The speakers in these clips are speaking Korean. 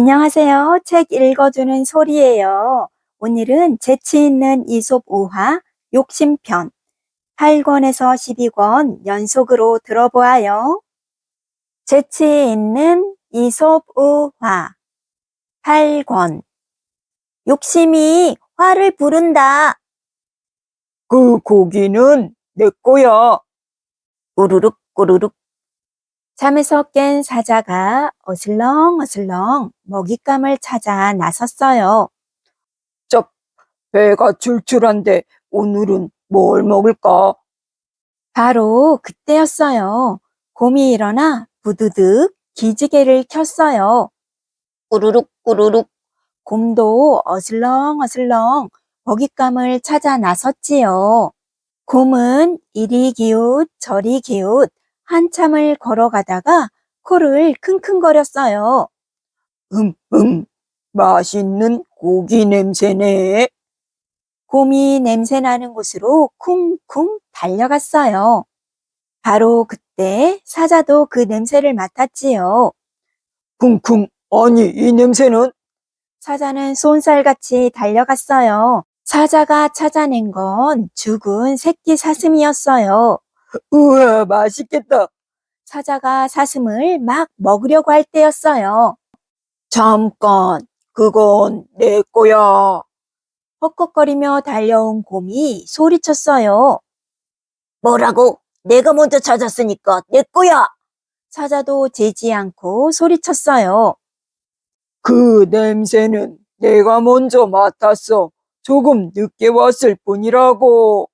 안녕하세요. 책 읽어주는 소리예요. 오늘은 재치 있는 이솝 우화 욕심편 8권에서 12권 연속으로 들어보아요. 재치 있는 이솝 우화 8권 욕심이 화를 부른다. 그 고기는 내 거야. 우르륵 꾸르륵. 잠에서 깬 사자가 어슬렁어슬렁 먹잇감을 찾아 나섰어요. 짭, 배가 출출한데 오늘은 뭘 먹을까? 바로 그때였어요. 곰이 일어나 부두득 기지개를 켰어요. 꾸르륵 꾸르륵. 곰도 어슬렁어슬렁 먹잇감을 찾아 나섰지요. 곰은 이리 기웃 저리 기웃 한참을 걸어가다가 코를 킁킁거렸어요. 맛있는 고기 냄새네. 곰이 냄새나는 곳으로 쿵쿵 달려갔어요. 바로 그때 사자도 그 냄새를 맡았지요. 쿵쿵, 아니 이 냄새는? 사자는 쏜살같이 달려갔어요. 사자가 찾아낸 건 죽은 새끼 사슴이었어요. 우와, 맛있겠다. 사자가 사슴을 막 먹으려고 할 때였어요. 잠깐, 그건 내 거야. 헉헉거리며 달려온 곰이 소리쳤어요. 뭐라고? 내가 먼저 찾았으니까 내 거야. 사자도 재지 않고 소리쳤어요. 그 냄새는 내가 먼저 맡았어. 조금 늦게 왔을 뿐이라고.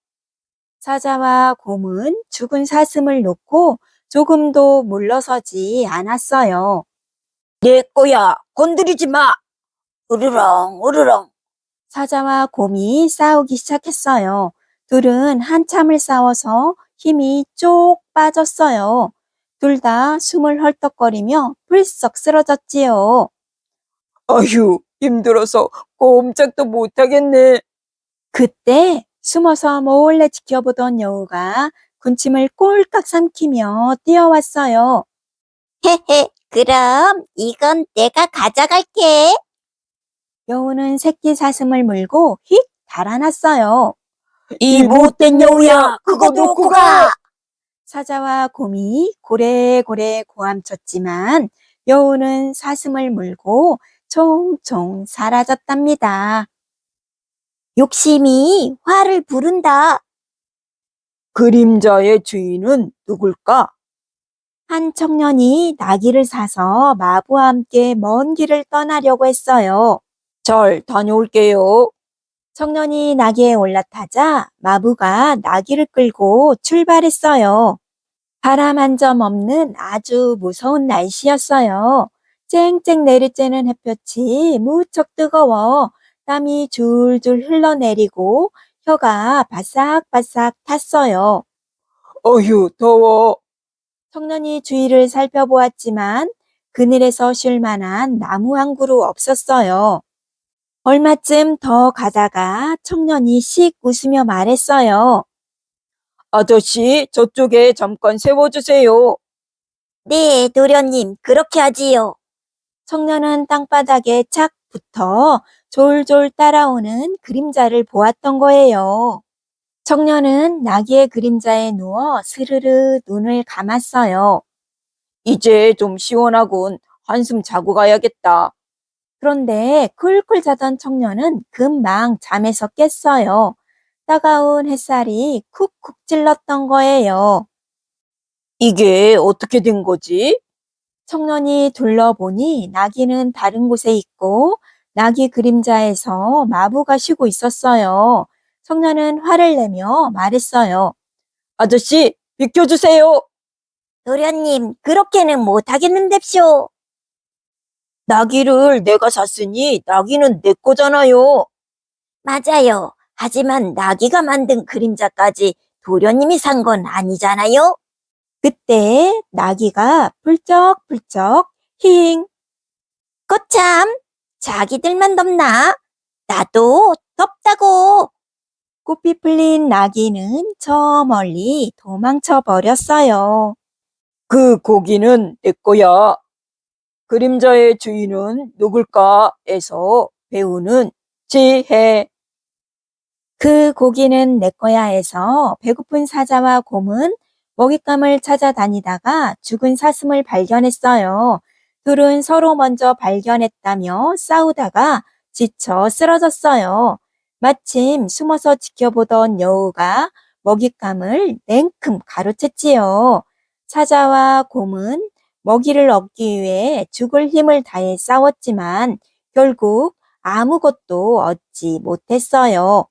사자와 곰은 죽은 사슴을 놓고 조금도 물러서지 않았어요. 내 거야. 건드리지 마. 으르렁, 으르렁. 사자와 곰이 싸우기 시작했어요. 둘은 한참을 싸워서 힘이 쪽 빠졌어요. 둘 다 숨을 헐떡거리며 불썩 쓰러졌지요. 아휴, 힘들어서 꼼짝도 못하겠네. 그때 숨어서 몰래 지켜보던 여우가 군침을 꼴깍 삼키며 뛰어왔어요. 헤헤, 그럼 이건 내가 가져갈게. 여우는 새끼 사슴을 물고 휙 달아났어요. 이 못된 여우야, 그거 놓고 가! 사자와 곰이 고래고래 고함쳤지만 여우는 사슴을 물고 총총 사라졌답니다. 욕심이 화를 부른다. 그림자의 주인은 누굴까? 한 청년이 나귀를 사서 마부와 함께 먼 길을 떠나려고 했어요. 잘 다녀올게요. 청년이 나귀에 올라타자 마부가 나귀를 끌고 출발했어요. 바람 한 점 없는 아주 무서운 날씨였어요. 쨍쨍 내리쬐는 햇볕이 무척 뜨거워 땀이 줄줄 흘러내리고 혀가 바싹바싹 탔어요. 어휴, 더워. 청년이 주위를 살펴보았지만 그늘에서 쉴 만한 나무 한 그루 없었어요. 얼마쯤 더 가다가 청년이 씩 웃으며 말했어요. 아저씨, 저쪽에 잠깐 세워주세요. 네, 도련님, 그렇게 하지요. 청년은 땅바닥에 착 붙어 졸졸 따라오는 그림자를 보았던 거예요. 청년은 나귀의 그림자에 누워 스르르 눈을 감았어요. 이제 좀 시원하군. 한숨 자고 가야겠다. 그런데 쿨쿨 자던 청년은 금방 잠에서 깼어요. 따가운 햇살이 쿡쿡 찔렀던 거예요. 이게 어떻게 된 거지? 청년이 둘러보니 나귀는 다른 곳에 있고 나귀 그림자에서 마부가 쉬고 있었어요. 청년은 화를 내며 말했어요. 아저씨, 비켜주세요. 도련님, 그렇게는 못하겠는데쇼. 나귀를 내가 샀으니 나귀는 내 거잖아요. 맞아요. 하지만 나귀가 만든 그림자까지 도련님이 산 건 아니잖아요. 그때 나귀가 불쩍불쩍 힝. 거참, 자기들만 덥나? 나도 덥다고. 꽃이 풀린 나귀는 저 멀리 도망쳐 버렸어요. 그 고기는 내 거야. 그림자의 주인은 누굴까?에서 배우는 지혜. 그 고기는 내 거야에서 배고픈 사자와 곰은 먹잇감을 찾아다니다가 죽은 사슴을 발견했어요. 둘은 서로 먼저 발견했다며 싸우다가 지쳐 쓰러졌어요. 마침 숨어서 지켜보던 여우가 먹잇감을 냉큼 가로챘지요. 사자와 곰은 먹이를 얻기 위해 죽을 힘을 다해 싸웠지만 결국 아무것도 얻지 못했어요.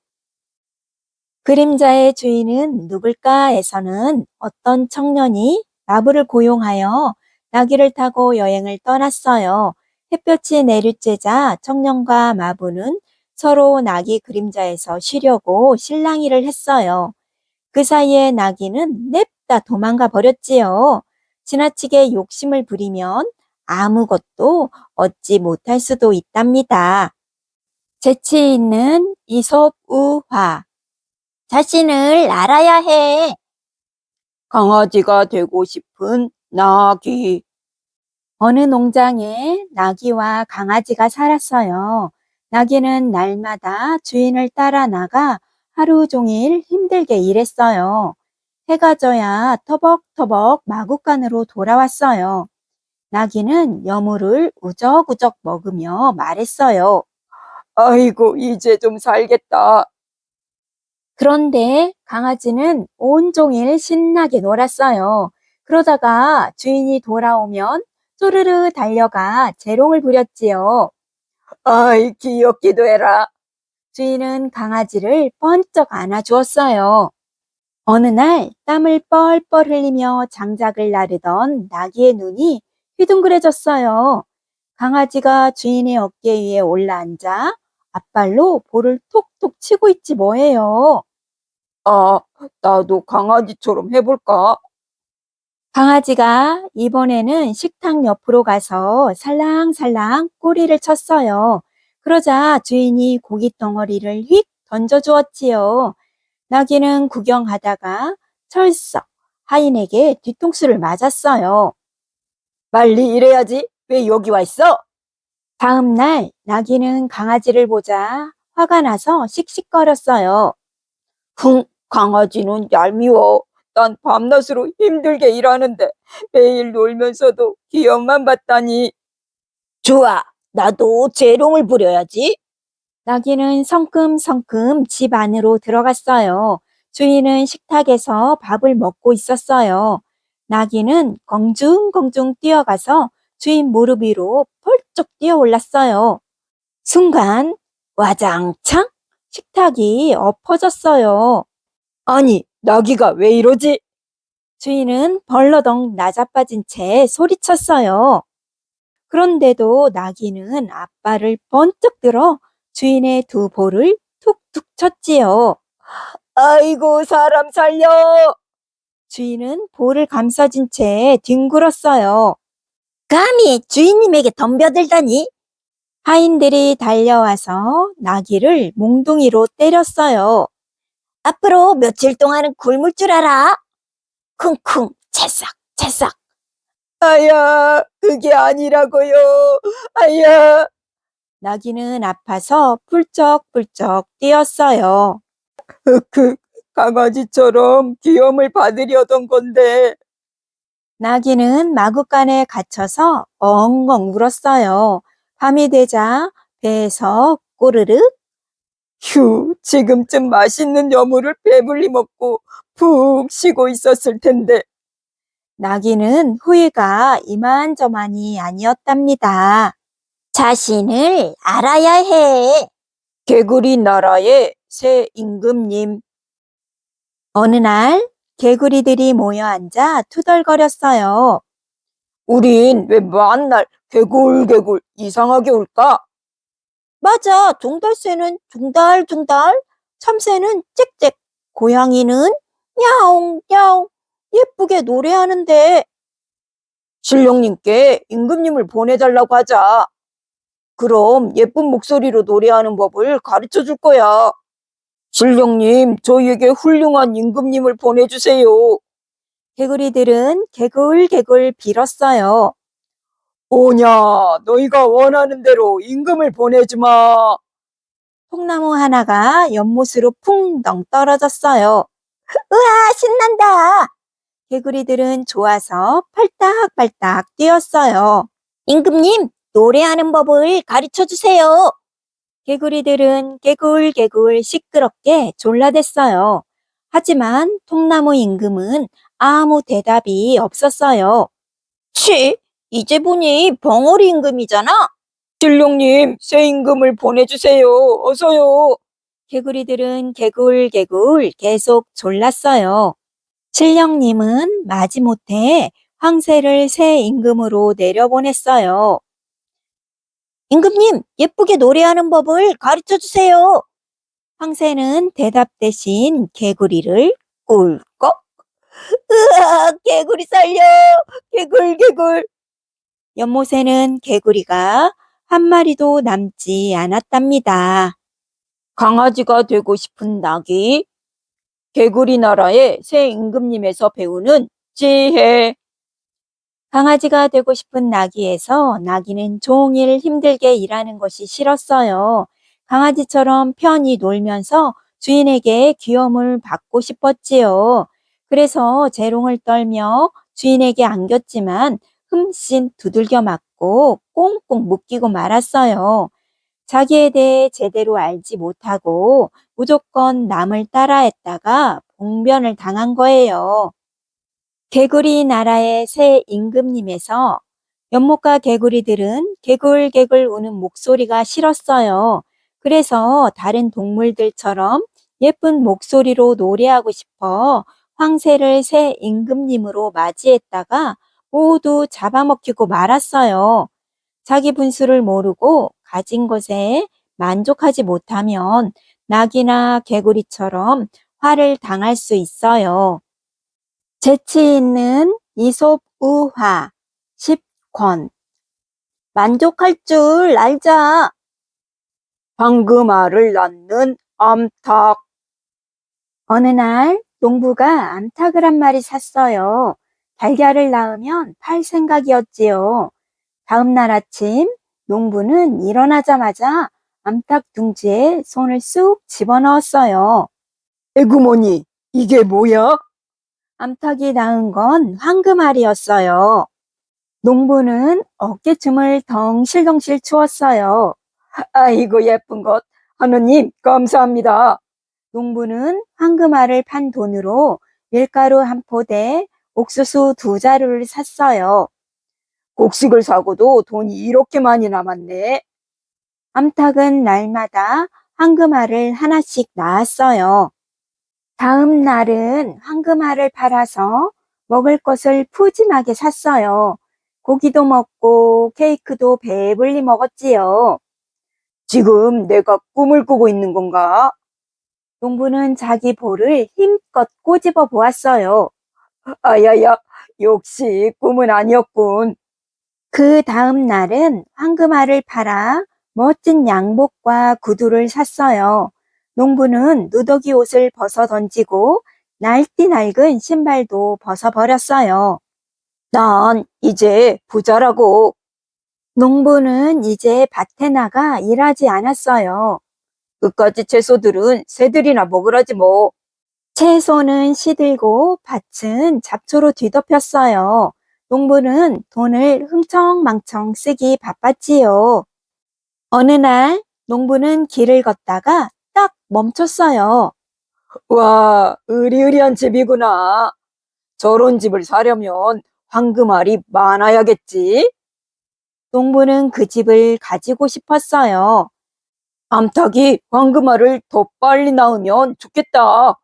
그림자의 주인은 누굴까에서는 어떤 청년이 마부를 고용하여 나귀를 타고 여행을 떠났어요. 햇볕이 내리쬐자 청년과 마부는 서로 나귀 그림자에서 쉬려고 실랑이를 했어요. 그 사이에 나귀는 냅다 도망가 버렸지요. 지나치게 욕심을 부리면 아무것도 얻지 못할 수도 있답니다. 재치 있는 이솝 우화. 자신을 알아야 해. 강아지가 되고 싶은 나귀. 어느 농장에 나귀와 강아지가 살았어요. 나귀는 날마다 주인을 따라 나가 하루 종일 힘들게 일했어요. 해가 져야 터벅터벅 마구간으로 돌아왔어요. 나귀는 여물을 우적우적 먹으며 말했어요. 아이고, 이제 좀 살겠다. 그런데 강아지는 온종일 신나게 놀았어요. 그러다가 주인이 돌아오면 쪼르르 달려가 재롱을 부렸지요. 아이, 귀엽기도 해라. 주인은 강아지를 번쩍 안아주었어요. 어느 날 땀을 뻘뻘 흘리며 장작을 나르던 나귀의 눈이 휘둥그레졌어요. 강아지가 주인의 어깨 위에 올라앉아 앞발로 볼을 톡톡 치고 있지 뭐예요. 아, 나도 강아지처럼 해볼까? 강아지가 이번에는 식탁 옆으로 가서 살랑살랑 꼬리를 쳤어요. 그러자 주인이 고기 덩어리를 휙 던져주었지요. 나귀는 구경하다가 철썩 하인에게 뒤통수를 맞았어요. 빨리 일해야지. 왜 여기 와 있어? 다음 날 나귀는 강아지를 보자 화가 나서 씩씩거렸어요. 강아지는 얄미워. 난 밤낮으로 힘들게 일하는데 매일 놀면서도 귀엽만 봤다니. 좋아, 나도 재롱을 부려야지. 나귀는 성큼성큼 집 안으로 들어갔어요. 주인은 식탁에서 밥을 먹고 있었어요. 나귀는 공중공중 뛰어가서 주인 무릎 위로 펄쩍 뛰어올랐어요. 순간 와장창 식탁이 엎어졌어요. 아니, 나귀가 왜 이러지? 주인은 벌러덩 나자빠진 채 소리쳤어요. 그런데도 나귀는 앞발을 번뜩 들어 주인의 두 볼을 툭툭 쳤지요. 아이고, 사람 살려. 주인은 볼을 감싸진 채 뒹굴었어요. 감히 주인님에게 덤벼들다니. 하인들이 달려와서 나귀를 몽둥이로 때렸어요. 앞으로 며칠 동안은 굶을 줄 알아. 쿵쿵 찰싹 찰싹. 아야, 그게 아니라고요. 아야. 나귀는 아파서 훌쩍훌쩍 뛰었어요. 강아지처럼 귀염을 받으려던 건데. 나귀는 마구간에 갇혀서 엉엉 울었어요. 밤이 되자 배에서 꼬르륵 휴, 지금쯤 맛있는 여물을 배불리 먹고 푹 쉬고 있었을 텐데. 나귀는 후회가 이만저만이 아니었답니다. 자신을 알아야 해. 개구리 나라의 새 임금님. 어느 날 개구리들이 모여 앉아 투덜거렸어요. 우린 왜 만날 개굴개굴 이상하게 울까? 맞아. 종달새는 둥달둥달, 참새는 짹짹, 고양이는 야옹야옹 예쁘게 노래하는데. 신령님께 임금님을 보내달라고 하자. 그럼 예쁜 목소리로 노래하는 법을 가르쳐 줄 거야. 신령님, 저희에게 훌륭한 임금님을 보내주세요. 개구리들은 개굴개굴 빌었어요. 오냐, 너희가 원하는 대로 임금을 보내주마. 통나무 하나가 연못으로 풍덩 떨어졌어요. 우와, 신난다. 개구리들은 좋아서 팔딱팔딱 뛰었어요. 임금님, 노래하는 법을 가르쳐 주세요. 개구리들은 개굴개굴 시끄럽게 졸라댔어요. 하지만 통나무 임금은 아무 대답이 없었어요. 치, 이제 보니 벙어리 임금이잖아. 신령님, 새 임금을 보내주세요. 어서요. 개구리들은 개굴개굴 계속 졸랐어요. 칠령님은 마지못해 황새를 새 임금으로 내려보냈어요. 임금님, 예쁘게 노래하는 법을 가르쳐 주세요. 황새는 대답 대신 개구리를 꿀꺽. 으아, 개구리 살려. 개굴개굴. 연못에는 개구리가 한 마리도 남지 않았답니다. 강아지가 되고 싶은 낙이 개구리 나라의 새 임금님에서 배우는 지혜. 강아지가 되고 싶은 나귀에서 나귀는 종일 힘들게 일하는 것이 싫었어요. 강아지처럼 편히 놀면서 주인에게 귀여움을 받고 싶었지요. 그래서 재롱을 떨며 주인에게 안겼지만 흠씬 두들겨 맞고 꽁꽁 묶이고 말았어요. 자기에 대해 제대로 알지 못하고 무조건 남을 따라했다가 봉변을 당한 거예요. 개구리 나라의 새 임금님에서 연못가 개구리들은 개굴개굴 우는 목소리가 싫었어요. 그래서 다른 동물들처럼 예쁜 목소리로 노래하고 싶어 황새를 새 임금님으로 맞이했다가 모두 잡아먹히고 말았어요. 자기 분수를 모르고 가진 것에 만족하지 못하면 낙이나 개구리처럼 화를 당할 수 있어요. 재치 있는 이솝 우화 10권. 만족할 줄 알자. 황금알을 낳는 암탉. 어느 날 농부가 암탉을 한 마리 샀어요. 달걀을 낳으면 팔 생각이었지요. 다음 날 아침 농부는 일어나자마자 암탉 둥지에 손을 쑥 집어넣었어요. 에구머니, 이게 뭐야? 암탉이 낳은 건 황금알이었어요. 농부는 어깨춤을 덩실덩실 추었어요. 아이고, 예쁜 것. 하느님, 감사합니다. 농부는 황금알을 판 돈으로 밀가루 한 포대, 옥수수 2자루를 샀어요. 곡식을 사고도 돈이 이렇게 많이 남았네. 암탉은 날마다 황금알을 하나씩 낳았어요. 다음 날은 황금알을 팔아서 먹을 것을 푸짐하게 샀어요. 고기도 먹고 케이크도 배불리 먹었지요. 지금 내가 꿈을 꾸고 있는 건가? 농부는 자기 볼을 힘껏 꼬집어 보았어요. 아야야, 역시 꿈은 아니었군. 그 다음 날은 황금알을 팔아 멋진 양복과 구두를 샀어요. 농부는 누더기 옷을 벗어 던지고 날띠 낡은 신발도 벗어버렸어요. 난 이제 부자라고. 농부는 이제 밭에 나가 일하지 않았어요. 그까지 채소들은 새들이나 먹으라지 뭐. 채소는 시들고 밭은 잡초로 뒤덮였어요. 농부는 돈을 흥청망청 쓰기 바빴지요. 어느 날 농부는 길을 걷다가 딱 멈췄어요. 와, 으리으리한 집이구나. 저런 집을 사려면 황금알이 많아야겠지? 농부는 그 집을 가지고 싶었어요. 암탉이 황금알을 더 빨리 낳으면 좋겠다.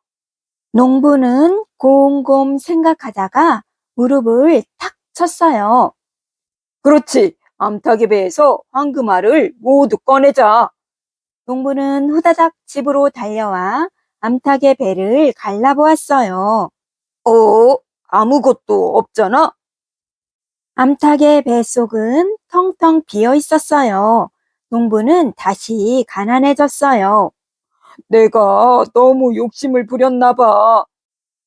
농부는 곰곰 생각하다가 무릎을 탁 쳤어요. 그렇지. 암탉의 배에서 황금알을 모두 꺼내자. 농부는 후다닥 집으로 달려와 암탉의 배를 갈라보았어요. 아무것도 없잖아. 암탉의 뱃속은 텅텅 비어 있었어요. 농부는 다시 가난해졌어요. 내가 너무 욕심을 부렸나 봐.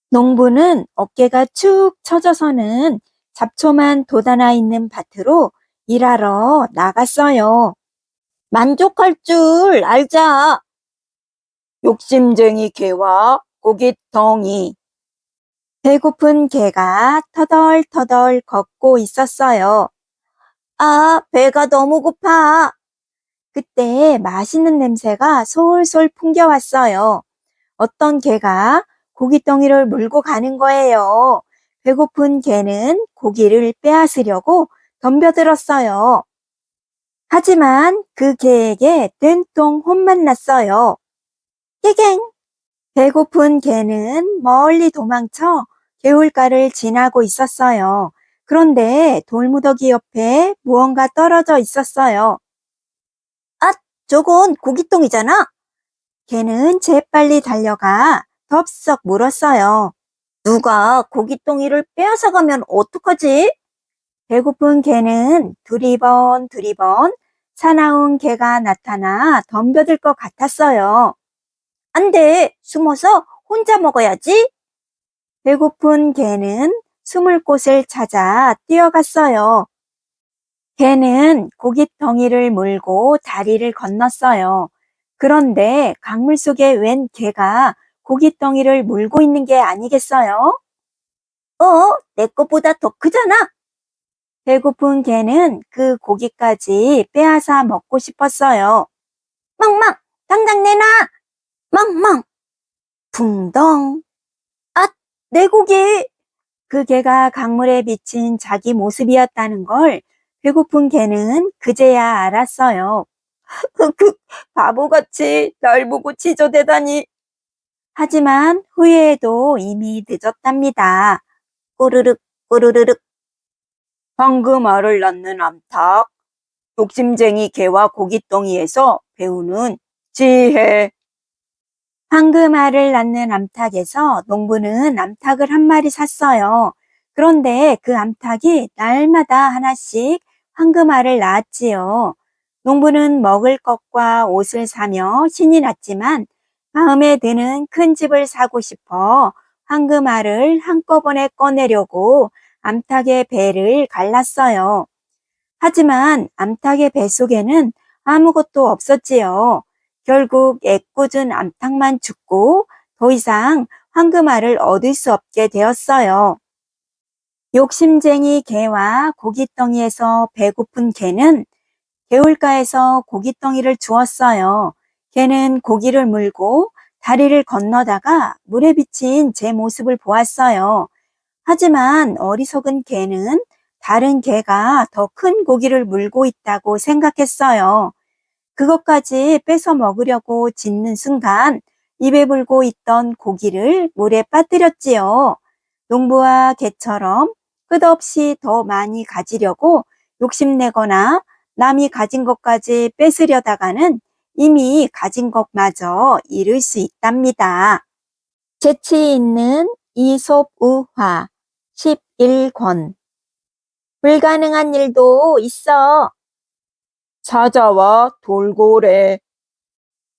농부는 어깨가 축 처져서는 잡초만 돋아나 있는 밭으로 일하러 나갔어요. 만족할 줄 알자. 욕심쟁이 개와 고깃덩이. 배고픈 개가 터덜터덜 걷고 있었어요. 아, 배가 너무 고파. 그때 맛있는 냄새가 솔솔 풍겨왔어요. 어떤 개가 고깃덩이를 물고 가는 거예요. 배고픈 개는 고기를 빼앗으려고 덤벼들었어요. 하지만 그 개에게 된통 혼만 났어요. 깨갱! 배고픈 개는 멀리 도망쳐 개울가를 지나고 있었어요. 그런데 돌무더기 옆에 무언가 떨어져 있었어요. 저건 고깃덩이잖아. 개는 재빨리 달려가 덥석 물었어요. 누가 고깃덩이를 빼앗아가면 어떡하지? 배고픈 개는 두리번 사나운 개가 나타나 덤벼들 것 같았어요. 안 돼. 숨어서 혼자 먹어야지. 배고픈 개는 숨을 곳을 찾아 뛰어갔어요. 개는 고깃덩이를 물고 다리를 건넜어요. 그런데 강물 속에 웬 개가 고깃덩이를 물고 있는 게 아니겠어요? 내 것보다 더 크잖아. 배고픈 개는 그 고기까지 빼앗아 먹고 싶었어요. 망망, 당장 내놔. 망망, 붕덩. 내 고기. 그 개가 강물에 비친 자기 모습이었다는 걸 배고픈 개는 그제야 알았어요. 그 바보같이 날 보고 지저대다니. 하지만 후회해도 이미 늦었답니다. 꼬르륵, 꼬르르륵. 황금알을 낳는 암탉. 욕심쟁이 개와 고깃덩이에서 배우는 지혜. 황금알을 낳는 암탉에서 농부는 암탉을 한 마리 샀어요. 그런데 그 암탉이 날마다 하나씩 황금알을 낳았지요. 농부는 먹을 것과 옷을 사며 신이 났지만 마음에 드는 큰 집을 사고 싶어 황금알을 한꺼번에 꺼내려고 암탉의 배를 갈랐어요. 하지만 암탉의 배 속에는 아무것도 없었지요. 결국 애꿎은 암탉만 죽고 더 이상 황금알을 얻을 수 없게 되었어요. 욕심쟁이 개와 고깃덩이에서 배고픈 개는 개울가에서 고깃덩이를 주었어요. 개는 고기를 물고 다리를 건너다가 물에 비친 제 모습을 보았어요. 하지만 어리석은 개는 다른 개가 더 큰 고기를 물고 있다고 생각했어요. 그것까지 뺏어 먹으려고 짖는 순간 입에 물고 있던 고기를 물에 빠뜨렸지요. 농부와 개처럼 끝없이 더 많이 가지려고 욕심내거나 남이 가진 것까지 뺏으려다가는 이미 가진 것마저 잃을 수 있답니다. 재치 있는 이솝우화 11권. 불가능한 일도 있어. 사자와 돌고래.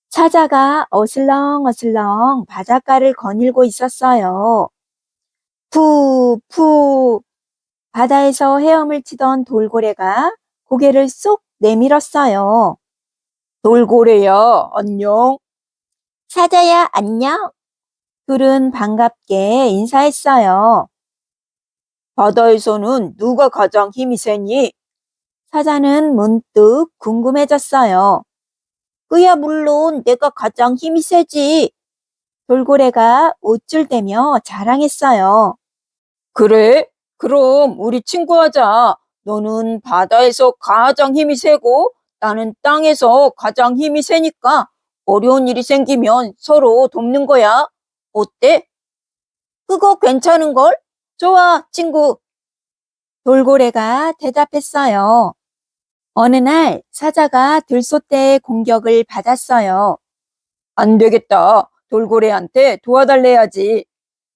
사자가 어슬렁어슬렁 바닷가를 거닐고 있었어요. 푸. 바다에서 헤엄을 치던 돌고래가 고개를 쏙 내밀었어요. 돌고래야, 안녕. 사자야, 안녕. 둘은 반갑게 인사했어요. 바다에서는 누가 가장 힘이 세니? 사자는 문득 궁금해졌어요. 그야 물론 내가 가장 힘이 세지. 돌고래가 우쭐대며 자랑했어요. 그래? 그럼 우리 친구하자. 너는 바다에서 가장 힘이 세고 나는 땅에서 가장 힘이 세니까 어려운 일이 생기면 서로 돕는 거야. 어때? 그거 괜찮은걸? 좋아, 친구. 돌고래가 대답했어요. 어느 날 사자가 들소떼의 공격을 받았어요. 안 되겠다. 돌고래한테 도와달래야지.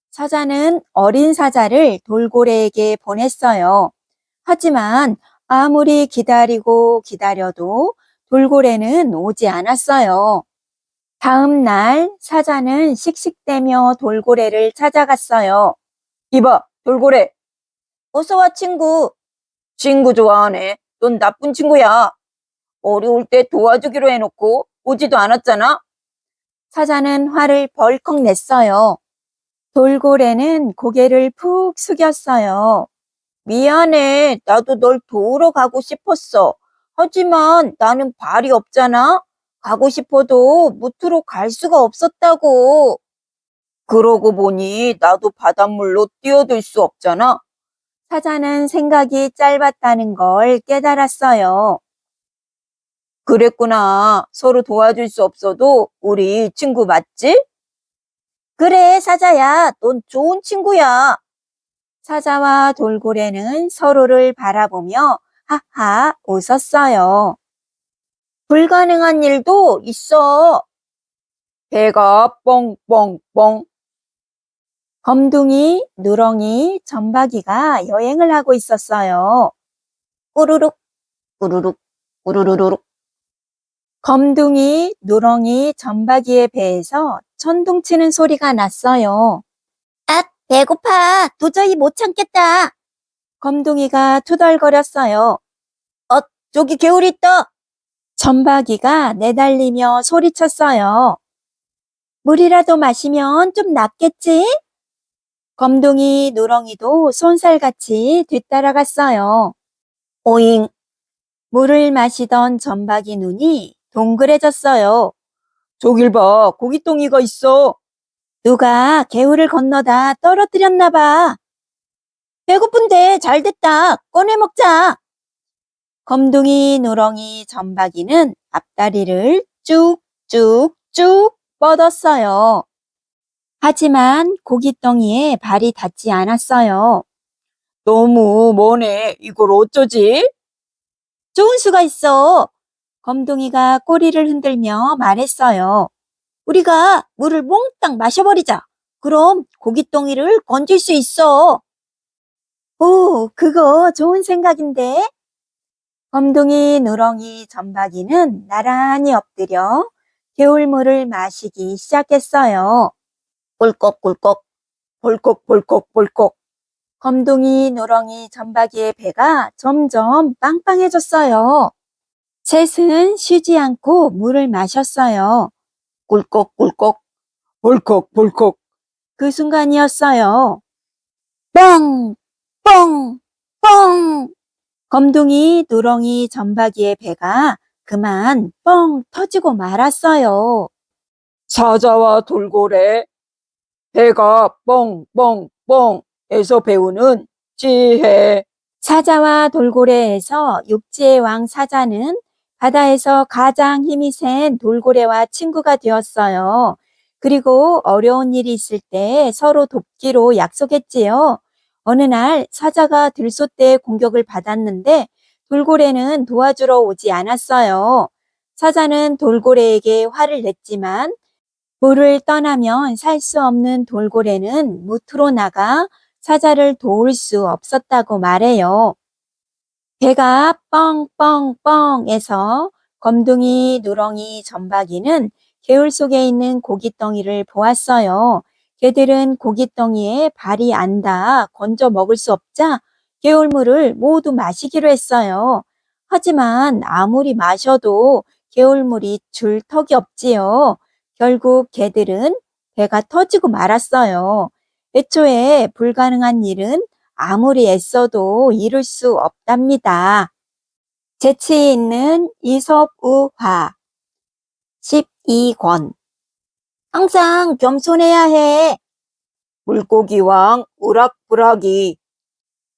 사자는 어린 사자를 돌고래에게 보냈어요. 하지만 아무리 기다려도 돌고래는 오지 않았어요. 다음 날 사자는 씩씩대며 돌고래를 찾아갔어요. 이봐, 돌고래. 어서 와, 친구. 친구 좋아하네. 넌 나쁜 친구야. 어려울 때 도와주기로 해놓고 오지도 않았잖아. 사자는 화를 벌컥 냈어요. 돌고래는 고개를 푹 숙였어요. 미안해. 나도 널 도우러 가고 싶었어. 하지만 나는 발이 없잖아. 가고 싶어도 무트로 갈 수가 없었다고. 그러고 보니 나도 바닷물로 뛰어들 수 없잖아. 사자는 생각이 짧았다는 걸 깨달았어요. 그랬구나. 서로 도와줄 수 없어도 우리 친구 맞지? 그래, 사자야. 넌 좋은 친구야. 사자와 돌고래는 서로를 바라보며 하하 웃었어요. 불가능한 일도 있어. 배가 뻥뻥뻥. 검둥이, 누렁이, 점박이가 여행을 하고 있었어요. 꾸르륵, 꾸르륵, 꾸르르륵. 검둥이, 누렁이, 점박이의 배에서 천둥치는 소리가 났어요. 아, 배고파. 도저히 못 참겠다. 검둥이가 투덜거렸어요. 저기 개울이 있다. 점박이가 내달리며 소리쳤어요. 물이라도 마시면 좀 낫겠지? 검둥이, 누렁이도 쏜살같이 뒤따라갔어요. 오잉. 물을 마시던 점박이 눈이 동그래졌어요. 저길 봐. 고깃덩이가 있어. 누가 개울을 건너다 떨어뜨렸나 봐. 배고픈데 잘 됐다. 꺼내 먹자. 검둥이, 누렁이, 점박이는 앞다리를 쭉쭉쭉 뻗었어요. 하지만 고깃덩이에 발이 닿지 않았어요. 너무 머네. 이걸 어쩌지? 좋은 수가 있어. 검둥이가 꼬리를 흔들며 말했어요. 우리가 물을 몽땅 마셔버리자. 그럼 고깃덩이를 건질 수 있어. 오, 그거 좋은 생각인데? 검둥이, 누렁이, 점박이는 나란히 엎드려 개울물을 마시기 시작했어요. 꿀꺽꿀꺽. 벌컥벌컥벌컥. 검둥이, 누렁이, 점박이의 배가 점점 빵빵해졌어요. 셋은 쉬지 않고 물을 마셨어요. 꿀꺽꿀꺽. 벌컥벌컥. 그 순간이었어요. 뻥! 뻥! 뻥! 검둥이, 누렁이, 점박이의 배가 그만 뻥 터지고 말았어요. 사자와 돌고래. 배가 뻥뻥뻥에서 배우는 지혜. 사자와 돌고래에서 육지의 왕 사자는 바다에서 가장 힘이 센 돌고래와 친구가 되었어요. 그리고 어려운 일이 있을 때 서로 돕기로 약속했지요. 어느 날 사자가 들소떼의 공격을 받았는데 돌고래는 도와주러 오지 않았어요. 사자는 돌고래에게 화를 냈지만 물을 떠나면 살 수 없는 돌고래는 무트로 나가 사자를 도울 수 없었다고 말해요. 배가 뻥뻥뻥에서 검둥이, 누렁이, 점박이는 개울 속에 있는 고깃덩이를 보았어요. 개들은 고깃덩이에 발이 안 닿아 건져 먹을 수 없자 개울물을 모두 마시기로 했어요. 하지만 아무리 마셔도 개울물이 줄 턱이 없지요. 결국 개들은 배가 터지고 말았어요. 애초에 불가능한 일은 아무리 애써도 이룰 수 없답니다. 재치 있는 이솝우화 12권 항상 겸손해야 해. 물고기왕 우락부락이.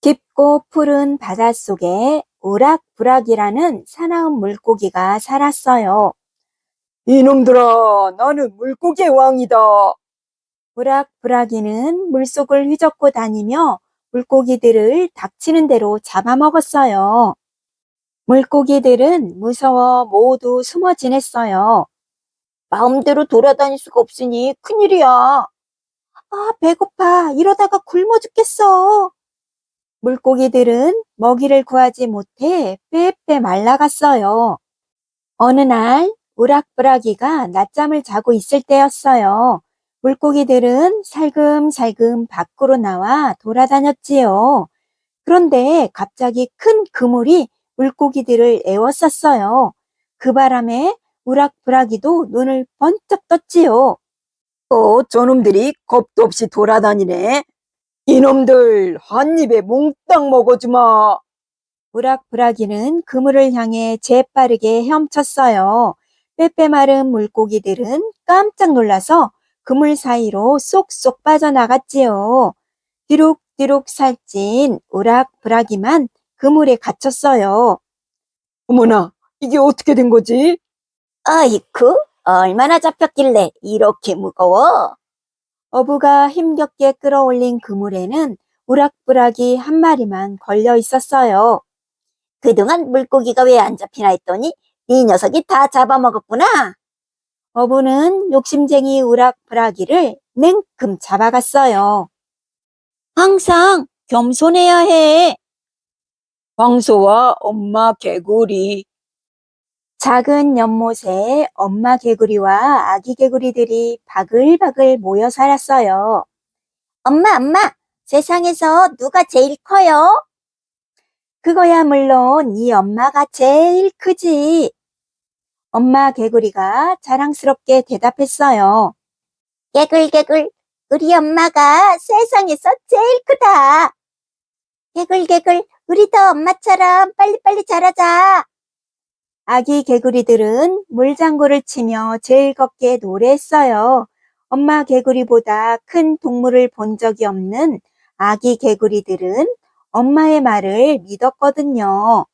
깊고 푸른 바닷속에 우락부락이라는 사나운 물고기가 살았어요. 이놈들아, 나는 물고기의 왕이다. 우락부락이는 물속을 휘젓고 다니며 물고기들을 닥치는 대로 잡아먹었어요. 물고기들은 무서워 모두 숨어 지냈어요. 마음대로 돌아다닐 수가 없으니 큰일이야. 아, 배고파. 이러다가 굶어 죽겠어. 물고기들은 먹이를 구하지 못해 빼빼 말라갔어요. 어느 날 우락부락이가 낮잠을 자고 있을 때였어요. 물고기들은 살금살금 밖으로 나와 돌아다녔지요. 그런데 갑자기 큰 그물이 물고기들을 에워쌌어요. 그 바람에 우락부락이도 눈을 번쩍 떴지요. 저놈들이 겁도 없이 돌아다니네. 이놈들 한 입에 몽땅 먹어주마. 우락부락이는 그물을 향해 재빠르게 헤엄쳤어요. 빼빼 마른 물고기들은 깜짝 놀라서 그물 사이로 쏙쏙 빠져나갔지요. 뒤룩뒤룩 살찐 우락부락이만 그물에 갇혔어요. 어머나, 이게 어떻게 된 거지? 아이쿠, 얼마나 잡혔길래 이렇게 무거워? 어부가 힘겹게 끌어올린 그물에는 우락부락이 한 마리만 걸려 있었어요. 그동안 물고기가 왜 안 잡히나 했더니 이 녀석이 다 잡아먹었구나. 어부는 욕심쟁이 우락부락이를 냉큼 잡아갔어요. 항상 겸손해야 해. 황소와 엄마 개구리. 작은 연못에 엄마 개구리와 아기 개구리들이 바글바글 모여 살았어요. 엄마, 세상에서 누가 제일 커요? 그거야 물론 이 엄마가 제일 크지. 엄마 개구리가 자랑스럽게 대답했어요. 개굴개굴, 우리 엄마가 세상에서 제일 크다. 개굴개굴, 우리도 엄마처럼 빨리빨리 자라자. 아기 개구리들은 물장구를 치며 즐겁게 노래했어요. 엄마 개구리보다 큰 동물을 본 적이 없는 아기 개구리들은 엄마의 말을 믿었거든요.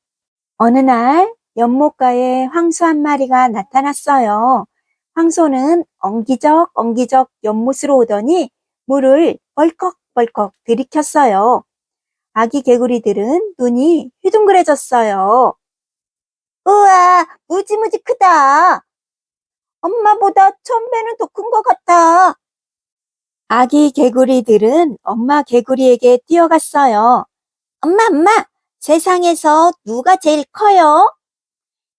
어느 날 연못가에 황소 한 마리가 나타났어요. 황소는 엉기적 연못으로 오더니 물을 벌컥벌컥 들이켰어요. 아기 개구리들은 눈이 휘둥그레졌어요. 우와, 무지무지 크다. 엄마보다 1000배는 더 큰 것 같아. 아기 개구리들은 엄마 개구리에게 뛰어갔어요. 엄마, 세상에서 누가 제일 커요?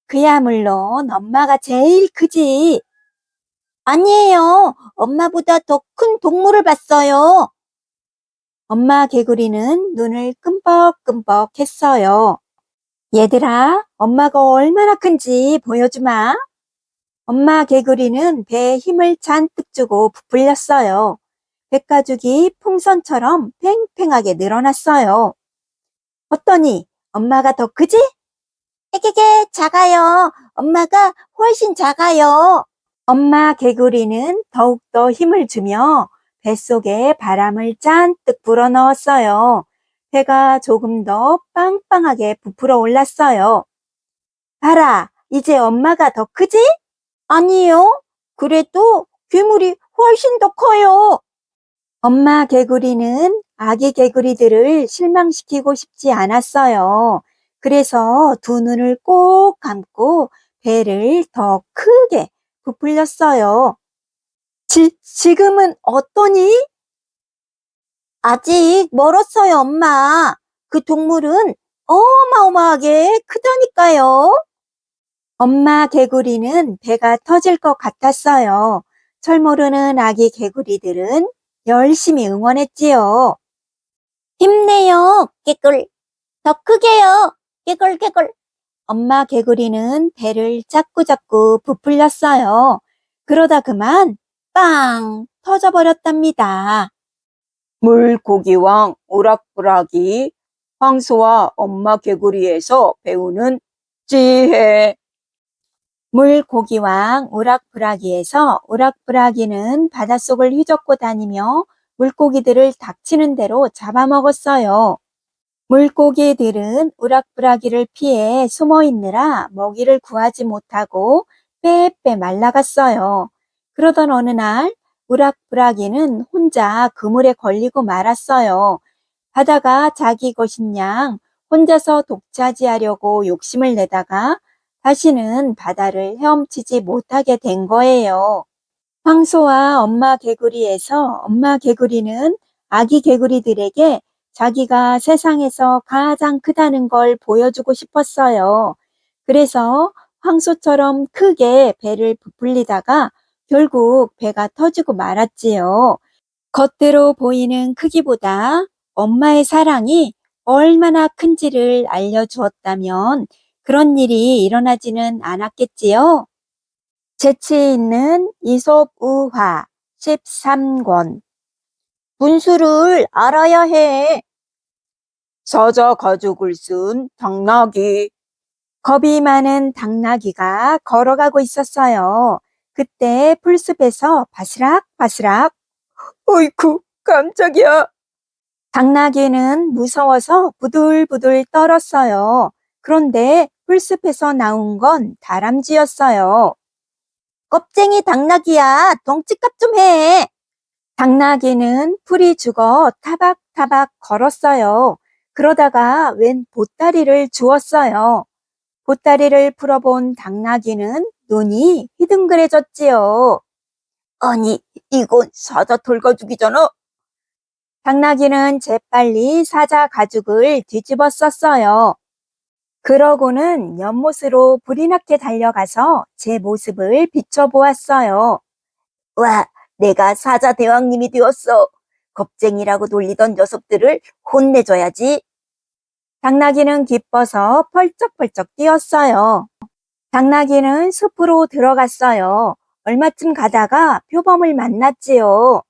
그야 물론 엄마가 제일 크지. 아니에요. 엄마보다 더 큰 동물을 봤어요. 엄마 개구리는 눈을 끔뻑끔뻑 했어요. 얘들아, 엄마가 얼마나 큰지 보여주마. 엄마 개구리는 배에 힘을 잔뜩 주고 부풀렸어요. 백가죽이 풍선처럼 팽팽하게 늘어났어요. 어떠니 엄마가 더 크지? 깨깨깨, 작아요. 엄마가 훨씬 작아요. 엄마 개구리는 더욱더 힘을 주며 뱃속에 바람을 잔뜩 불어넣었어요. 배가 조금 더 빵빵하게 부풀어 올랐어요. 봐라, 이제 엄마가 더 크지? 아니요. 그래도 괴물이 훨씬 더 커요. 엄마 개구리는 아기 개구리들을 실망시키고 싶지 않았어요. 그래서 두 눈을 꼭 감고 배를 더 크게 부풀렸어요. 지금은 어떠니? 아직 멀었어요, 엄마. 그 동물은 어마어마하게 크다니까요. 엄마 개구리는 배가 터질 것 같았어요. 철 모르는 아기 개구리들은 열심히 응원했지요. 힘내요, 깨꿀. 더 크게요, 깨꿀. 엄마 개구리는 배를 자꾸자꾸 부풀렸어요. 그러다 그만 빵 터져버렸답니다. 물고기왕 우락부락이 황소와 엄마 개구리에서 배우는 지혜. 물고기왕 우락부락이에서 우락부락이는 바닷속을 휘젓고 다니며 물고기들을 닥치는 대로 잡아먹었어요. 물고기들은 우락부락이를 피해 숨어 있느라 먹이를 구하지 못하고 빼빼 말라갔어요. 그러던 어느 날 우락부락이는 혼자 그물에 걸리고 말았어요. 바다가 자기 것인 양 혼자서 독차지하려고 욕심을 내다가 다시는 바다를 헤엄치지 못하게 된 거예요. 황소와 엄마 개구리에서 엄마 개구리는 아기 개구리들에게 자기가 세상에서 가장 크다는 걸 보여주고 싶었어요. 그래서 황소처럼 크게 배를 부풀리다가 결국 배가 터지고 말았지요. 겉으로 보이는 크기보다 엄마의 사랑이 얼마나 큰지를 알려주었다면 그런 일이 일어나지는 않았겠지요. 재치 있는 이솝 우화 13권. 분수를 알아야 해. 사자 가죽을 쓴 당나귀. 겁이 많은 당나귀가 걸어가고 있었어요. 그때 풀숲에서 바스락바스락. 어이쿠, 깜짝이야. 당나귀는 무서워서 부들부들 떨었어요. 그런데 풀숲에서 나온 건 다람쥐였어요. 겁쟁이 당나귀야, 덩치값 좀 해. 당나귀는 풀이 죽어 타박타박 걸었어요. 그러다가 웬 보따리를 주었어요. 보따리를 풀어본 당나귀는 눈이 휘둥그레졌지요. 아니, 이건 사자 털가죽이잖아. 당나귀는 재빨리 사자 가죽을 뒤집어 썼어요. 그러고는 연못으로 불이 나게 달려가서 제 모습을 비춰보았어요. 와, 내가 사자 대왕님이 되었어. 겁쟁이라고 놀리던 녀석들을 혼내줘야지. 당나귀는 기뻐서 펄쩍펄쩍 뛰었어요. 당나귀는 숲으로 들어갔어요. 얼마쯤 가다가 표범을 만났지요.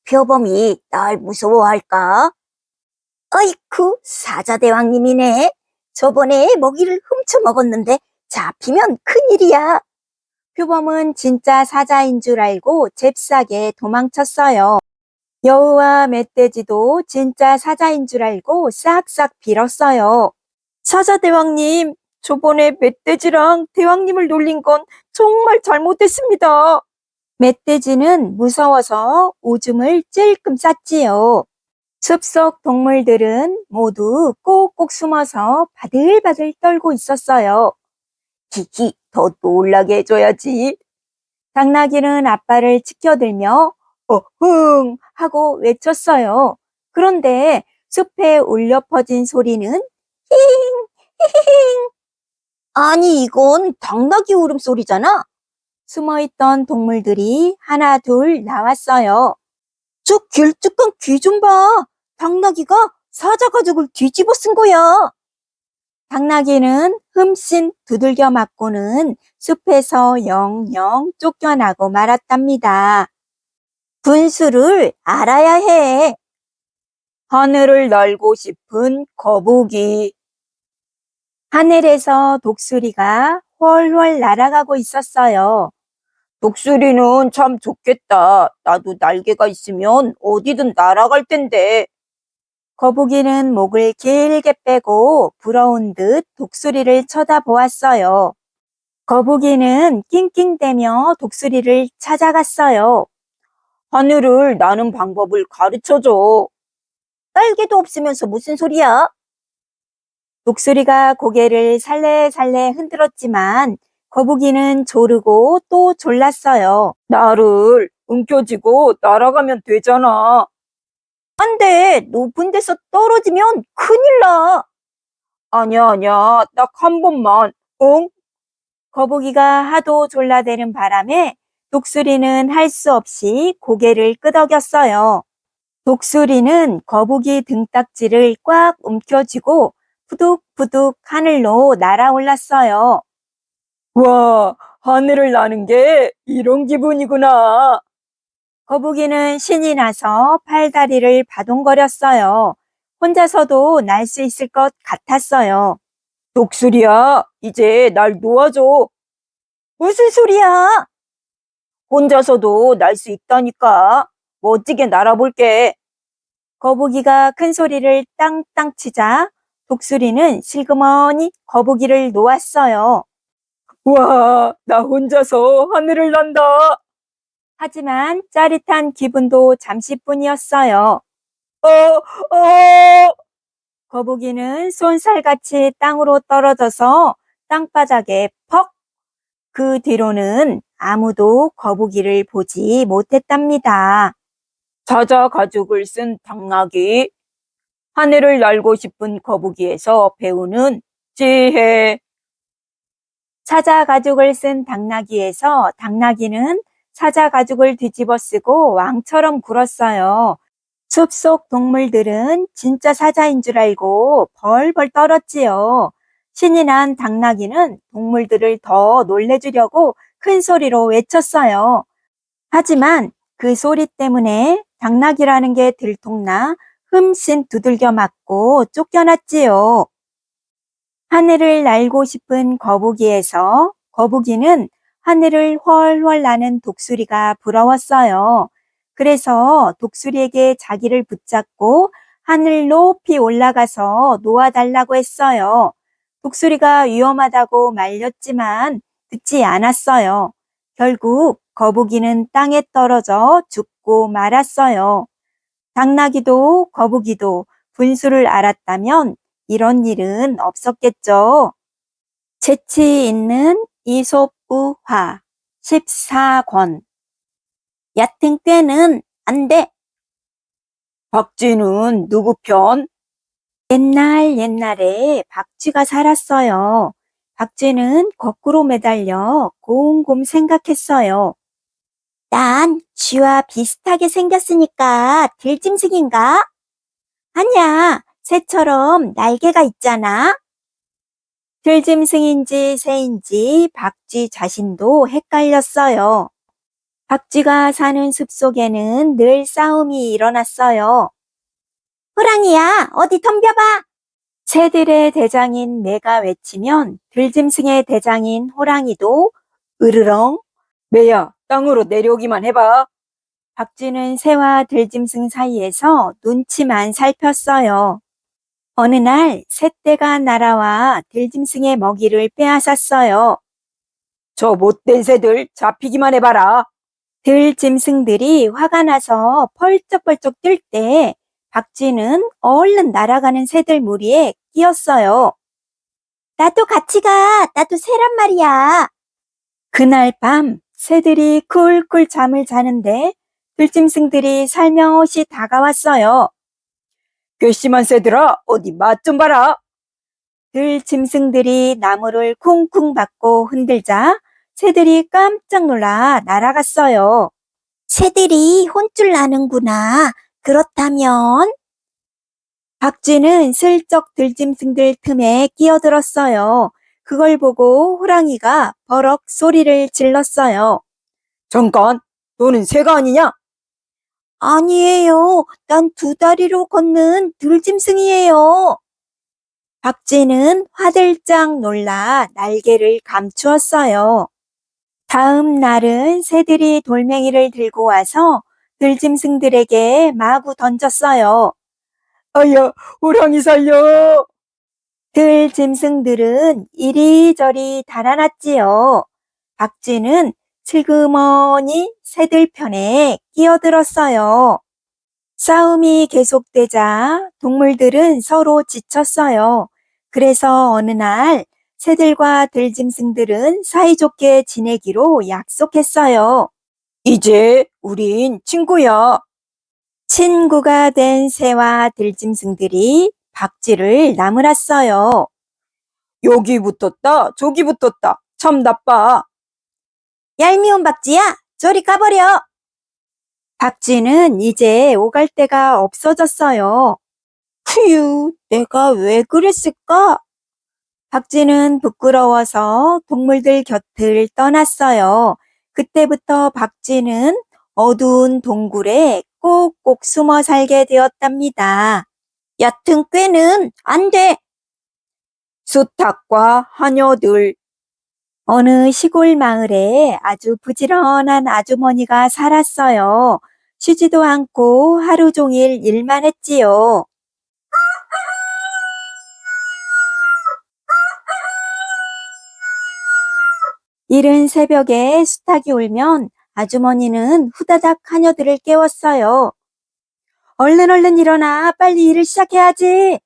표범이 날 무서워할까? 어이쿠, 사자 대왕님이네. 저번에 먹이를 훔쳐 먹었는데 잡히면 큰일이야. 표범은 진짜 사자인 줄 알고 잽싸게 도망쳤어요. 여우와 멧돼지도 진짜 사자인 줄 알고 싹싹 빌었어요. 사자 대왕님, 저번에 멧돼지랑 대왕님을 놀린 건 정말 잘못했습니다. 멧돼지는 무서워서 오줌을 찔끔 쌌지요. 숲속 동물들은 모두 꼭꼭 숨어서 바들바들 떨고 있었어요. 기기, 더 놀라게 해줘야지. 당나귀는 아빠를 치켜들며 어흥 하고 외쳤어요. 그런데 숲에 울려 퍼진 소리는 힝 히히힝. 아니, 이건 당나귀 울음소리잖아. 숨어있던 동물들이 하나 둘 나왔어요. 저 길쭉한 귀 좀 봐. 당나귀가 사자 가죽을 뒤집어 쓴 거야. 당나귀는 흠씬 두들겨 맞고는 숲에서 영영 쫓겨나고 말았답니다. 분수를 알아야 해. 하늘을 날고 싶은 거북이. 하늘에서 독수리가 훨훨 날아가고 있었어요. 독수리는 참 좋겠다. 나도 날개가 있으면 어디든 날아갈 텐데. 거북이는 목을 길게 빼고 부러운 듯 독수리를 쳐다보았어요. 거북이는 낑낑대며 독수리를 찾아갔어요. 하늘을 나는 방법을 가르쳐줘. 날개도 없으면서 무슨 소리야? 독수리가 고개를 살래살래 흔들었지만 거북이는 조르고 또 졸랐어요. 나를 움켜쥐고 날아가면 되잖아. 안 돼. 높은 데서 떨어지면 큰일 나. 아니야. 딱 한 번만. 응? 거북이가 하도 졸라대는 바람에 독수리는 할 수 없이 고개를 끄덕였어요. 독수리는 거북이 등딱지를 꽉 움켜쥐고 푸득푸득 하늘로 날아올랐어요. 와, 하늘을 나는 게 이런 기분이구나. 거북이는 신이 나서 팔다리를 바동거렸어요. 혼자서도 날 수 있을 것 같았어요. 독수리야, 이제 날 놓아줘. 무슨 소리야? 혼자서도 날 수 있다니까. 멋지게 날아볼게. 거북이가 큰 소리를 땅땅 치자 독수리는 슬그머니 거북이를 놓았어요. 와, 나 혼자서 하늘을 난다. 하지만 짜릿한 기분도 잠시뿐이었어요. 어. 거북이는 쏜살같이 땅으로 떨어져서 땅바닥에 퍽! 그 뒤로는 아무도 거북이를 보지 못했답니다. 사자 가죽을 쓴 당나귀. 하늘을 날고 싶은 거북이에서 배우는 지혜. 사자 가죽을 쓴 당나귀에서 당나귀는 사자 가죽을 뒤집어 쓰고 왕처럼 굴었어요. 숲속 동물들은 진짜 사자인 줄 알고 벌벌 떨었지요. 신이 난 당나귀는 동물들을 더 놀래주려고 큰 소리로 외쳤어요. 하지만 그 소리 때문에 당나귀라는 게 들통나 흠씬 두들겨 맞고 쫓겨났지요. 하늘을 날고 싶은 거북이에서 거북이는 하늘을 훨훨 나는 독수리가 부러웠어요. 그래서 독수리에게 자기를 붙잡고 하늘 높이 올라가서 놓아달라고 했어요. 독수리가 위험하다고 말렸지만 듣지 않았어요. 결국 거북이는 땅에 떨어져 죽고 말았어요. 당나귀도 거북이도 분수를 알았다면 이런 일은 없었겠죠. 재치 있는 이솝우화 14권. 얕은 꾀는 안 돼. 박쥐는 누구 편? 옛날에 박쥐가 살았어요. 박쥐는 거꾸로 매달려 곰곰 생각했어요. 난 쥐와 비슷하게 생겼으니까 들짐승인가? 아니야, 새처럼 날개가 있잖아. 들짐승인지 새인지 박쥐 자신도 헷갈렸어요. 박쥐가 사는 숲속에는 늘 싸움이 일어났어요. 호랑이야, 어디 덤벼봐. 새들의 대장인 매가 외치면 들짐승의 대장인 호랑이도 으르렁. 매야, 땅으로 내려오기만 해봐. 박쥐는 새와 들짐승 사이에서 눈치만 살폈어요. 어느 날 새떼가 날아와 들짐승의 먹이를 빼앗았어요. 저 못된 새들 잡히기만 해봐라. 들짐승들이 화가 나서 펄쩍펄쩍 뛸 때 박쥐는 얼른 날아가는 새들 무리에 끼었어요. 나도 같이 가. 나도 새란 말이야. 그날 밤 새들이 쿨쿨 잠을 자는데 들짐승들이 살며시 다가왔어요. 괘씸한 새들아, 어디 맛 좀 봐라. 들짐승들이 나무를 쿵쿵 받고 흔들자 새들이 깜짝 놀라 날아갔어요. 새들이 혼쭐 나는구나. 그렇다면 박쥐는 슬쩍 들짐승들 틈에 끼어들었어요. 그걸 보고 호랑이가 버럭 소리를 질렀어요. 잠깐, 너는 새가 아니냐? 아니에요. 난 두 다리로 걷는 들짐승이에요. 박쥐는 화들짝 놀라 날개를 감추었어요. 다음 날은 새들이 돌멩이를 들고 와서 들짐승들에게 마구 던졌어요. 아야, 호랑이 살려. 들짐승들은 이리저리 달아났지요. 박쥐는 슬그머니 새들 편에 끼어들었어요. 싸움이 계속되자 동물들은 서로 지쳤어요. 그래서 어느 날 새들과 들짐승들은 사이좋게 지내기로 약속했어요. 이제 우린 친구야. 친구가 된 새와 들짐승들이 박쥐를 나무랐어요. 여기 붙었다, 저기 붙었다. 참 나빠. 얄미운 박쥐야, 저리 가버려. 박쥐는 이제 오갈 데가 없어졌어요. 휴, 내가 왜 그랬을까? 박쥐는 부끄러워서 동물들 곁을 떠났어요. 그때부터 박쥐는 어두운 동굴에 꼭꼭 숨어 살게 되었답니다. 얕은 꾀는 안 돼. 수탉과 하녀들. 어느 시골 마을에 아주 부지런한 아주머니가 살았어요. 쉬지도 않고 하루 종일 일만 했지요. 이른 새벽에 수탉이 울면 아주머니는 후다닥 하녀들을 깨웠어요. 얼른 일어나, 빨리 일을 시작해야지.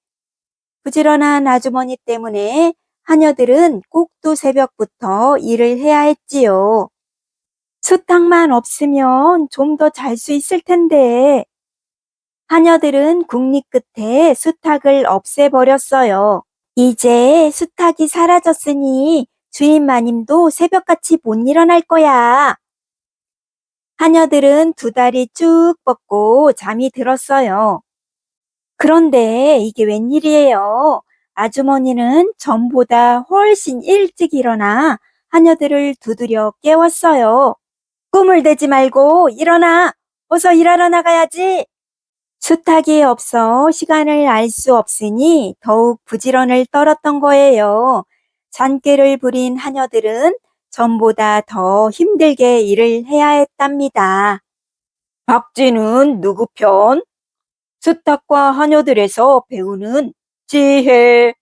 부지런한 아주머니 때문에 하녀들은 꼭두 새벽부터 일을 해야 했지요. 수탉만 없으면 좀 더 잘 수 있을 텐데. 하녀들은 국리 끝에 수탉을 없애버렸어요. 이제 수탉이 사라졌으니 주인 마님도 새벽같이 못 일어날 거야. 하녀들은 두 다리 쭉 뻗고 잠이 들었어요. 그런데 이게 웬일이에요? 아주머니는 전보다 훨씬 일찍 일어나 하녀들을 두드려 깨웠어요. 꿈을 대지 말고 일어나! 어서 일하러 나가야지! 수탉이 없어 시간을 알 수 없으니 더욱 부지런을 떨었던 거예요. 잔꾀를 부린 하녀들은 전보다 더 힘들게 일을 해야 했답니다. 박쥐는 누구 편? 수탉과 하녀들에서 배우는 지혜.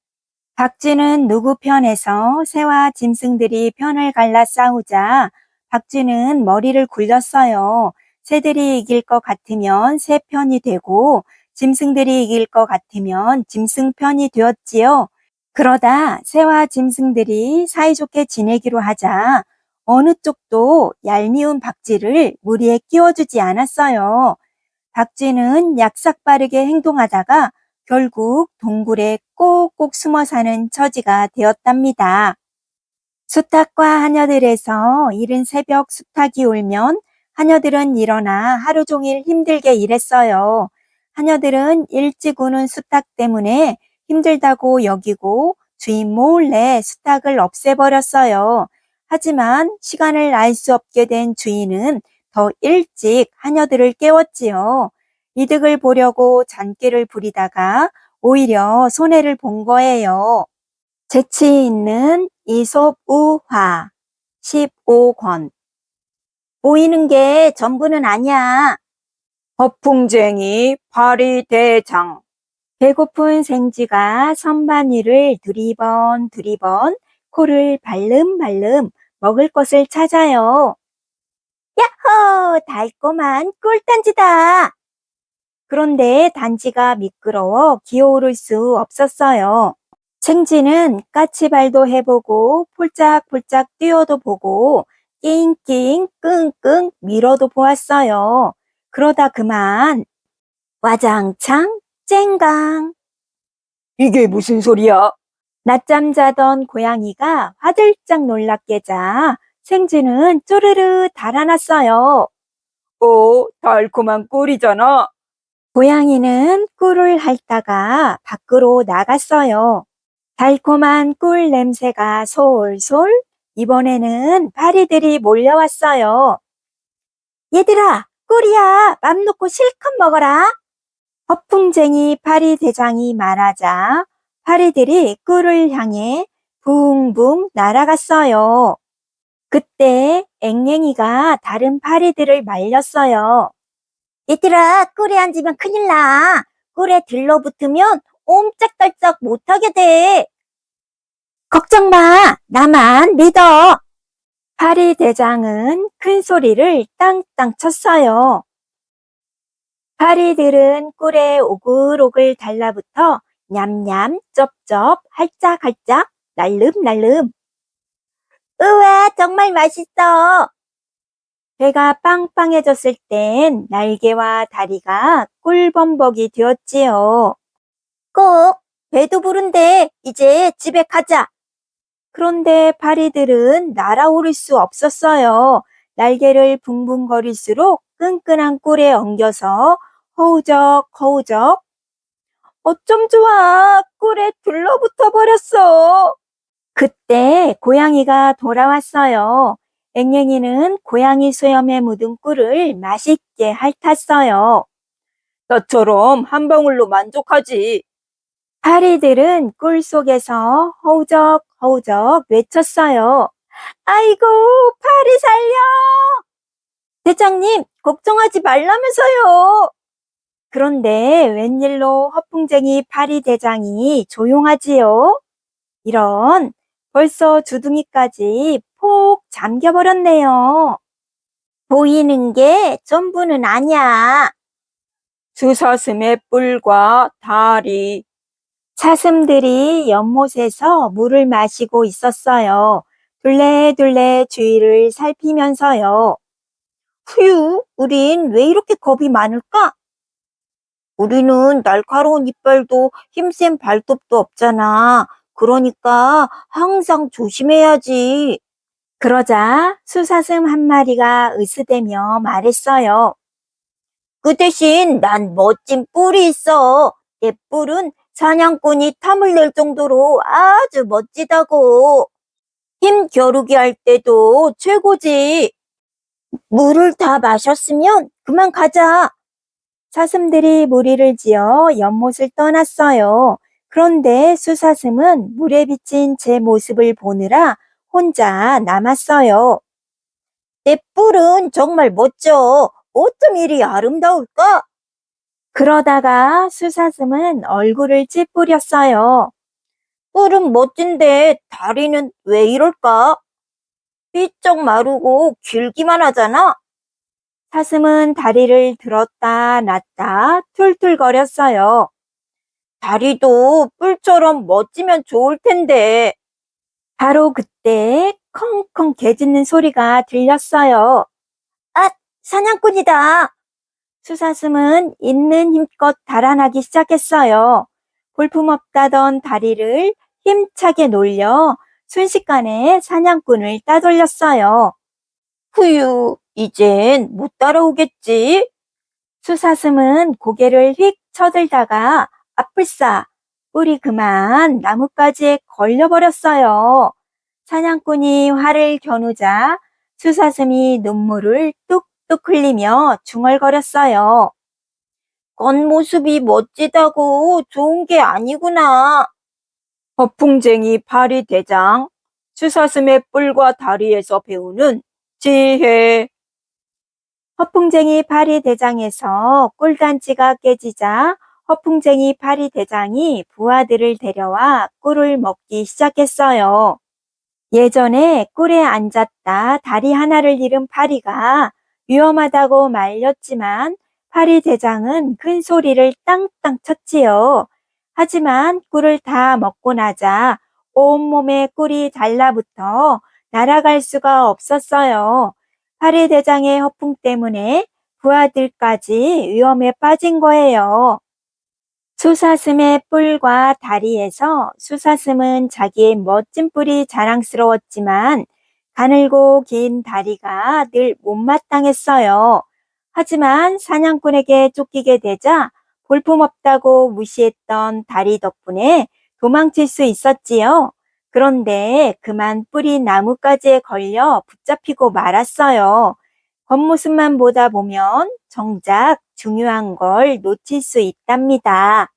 박쥐는 누구 편에서 새와 짐승들이 편을 갈라 싸우자 박쥐는 머리를 굴렸어요. 새들이 이길 것 같으면 새 편이 되고 짐승들이 이길 것 같으면 짐승 편이 되었지요. 그러다 새와 짐승들이 사이좋게 지내기로 하자 어느 쪽도 얄미운 박쥐를 무리에 끼워주지 않았어요. 박쥐는 약삭빠르게 행동하다가 결국 동굴에 꼭꼭 숨어 사는 처지가 되었답니다. 수탉과 하녀들에서 이른 새벽 수탉이 울면 하녀들은 일어나 하루 종일 힘들게 일했어요. 하녀들은 일찍 우는 수탉 때문에 힘들다고 여기고 주인 몰래 수탉을 없애버렸어요. 하지만 시간을 알 수 없게 된 주인은 더 일찍 하녀들을 깨웠지요. 이득을 보려고 잔꾀를 부리다가 오히려 손해를 본 거예요. 재치 있는 이솝 우화 15권. 보이는 게 전부는 아니야. 허풍쟁이 파리대장. 배고픈 생쥐가 선반 위를 두리번 코를 발름발름 먹을 것을 찾아요. 야호! 달콤한 꿀단지다. 그런데 단지가 미끄러워 기어오를 수 없었어요. 생쥐는 까치발도 해보고 폴짝폴짝 뛰어도 보고 낑낑 끙끙 밀어도 보았어요. 그러다 그만 와장창 쨍강. 이게 무슨 소리야? 낮잠 자던 고양이가 화들짝 놀라 깨자 생쥐는 쪼르르 달아났어요. 달콤한 꿀이잖아. 고양이는 꿀을 핥다가 밖으로 나갔어요. 달콤한 꿀 냄새가 솔솔. 이번에는 파리들이 몰려왔어요. 얘들아, 꿀이야. 맘 놓고 실컷 먹어라. 허풍쟁이 파리 대장이 말하자 파리들이 꿀을 향해 붕붕 날아갔어요. 그때 앵앵이가 다른 파리들을 말렸어요. 얘들아, 꿀에 앉으면 큰일 나. 꿀에 들러붙으면 옴짝달짝 못하게 돼. 걱정 마. 나만 믿어. 파리 대장은 큰 소리를 땅땅 쳤어요. 파리들은 꿀에 오글오글 달라붙어 냠냠, 쩝쩝, 할짝할짝, 날름날름. 우와, 정말 맛있어. 배가 빵빵해졌을 땐 날개와 다리가 꿀범벅이 되었지요. 꼭 배도 부른데 이제 집에 가자. 그런데 파리들은 날아오를 수 없었어요. 날개를 붕붕거릴수록 끈끈한 꿀에 엉겨서 허우적 어쩜 좋아. 꿀에 둘러붙어 버렸어. 그때 고양이가 돌아왔어요. 앵앵이는 고양이 수염에 묻은 꿀을 맛있게 핥았어요. 나처럼 한 방울로 만족하지. 파리들은 꿀 속에서 허우적 외쳤어요. 아이고, 파리 살려! 대장님, 걱정하지 말라면서요. 그런데 웬일로 허풍쟁이 파리 대장이 조용하지요? 이런, 벌써 주둥이까지 폭 잠겨버렸네요. 보이는 게 전부는 아니야. 수사슴의 뿔과 다리. 사슴들이 연못에서 물을 마시고 있었어요. 둘레둘레 주위를 살피면서요. 휴, 우린 왜 이렇게 겁이 많을까? 우리는 날카로운 이빨도 힘센 발톱도 없잖아. 그러니까 항상 조심해야지. 그러자 수사슴 한 마리가 으스대며 말했어요. 그 대신 난 멋진 뿔이 있어. 내 뿔은 사냥꾼이 탐을 낼 정도로 아주 멋지다고. 힘 겨루기 할 때도 최고지. 물을 다 마셨으면 그만 가자. 사슴들이 무리를 지어 연못을 떠났어요. 그런데 수사슴은 물에 비친 제 모습을 보느라 혼자 남았어요. 내 뿔은 정말 멋져. 어쩜 이리 아름다울까? 그러다가 수사슴은 얼굴을 찌푸렸어요. 뿔은 멋진데 다리는 왜 이럴까? 삐쩍 마르고 길기만 하잖아. 사슴은 다리를 들었다 놨다 툴툴거렸어요. 다리도 뿔처럼 멋지면 좋을 텐데. 바로 그때 컹컹 개 짖는 소리가 들렸어요. 사냥꾼이다. 수사슴은 있는 힘껏 달아나기 시작했어요. 볼품없다던 다리를 힘차게 놀려 순식간에 사냥꾼을 따돌렸어요. 후유, 이젠 못 따라오겠지? 수사슴은 고개를 휙 쳐들다가 아플싸 뿔이 그만 나뭇가지에 걸려버렸어요. 사냥꾼이 화를 겨누자 수사슴이 눈물을 뚝뚝 흘리며 중얼거렸어요. 겉모습이 멋지다고 좋은 게 아니구나. 허풍쟁이 파리 대장, 수사슴의 뿔과 다리에서 배우는 지혜. 허풍쟁이 파리 대장에서 꿀단지가 깨지자 허풍쟁이 파리 대장이 부하들을 데려와 꿀을 먹기 시작했어요. 예전에 꿀에 앉았다 다리 하나를 잃은 파리가 위험하다고 말렸지만 파리 대장은 큰 소리를 땅땅 쳤지요. 하지만 꿀을 다 먹고 나자 온몸에 꿀이 달라붙어 날아갈 수가 없었어요. 파리 대장의 허풍 때문에 부하들까지 위험에 빠진 거예요. 수사슴의 뿔과 다리에서 수사슴은 자기의 멋진 뿔이 자랑스러웠지만 가늘고 긴 다리가 늘 못마땅했어요. 하지만 사냥꾼에게 쫓기게 되자 볼품없다고 무시했던 다리 덕분에 도망칠 수 있었지요. 그런데 그만 뿔이 나뭇가지에 걸려 붙잡히고 말았어요. 겉모습만 보다 보면 정작 중요한 걸 놓칠 수 있답니다.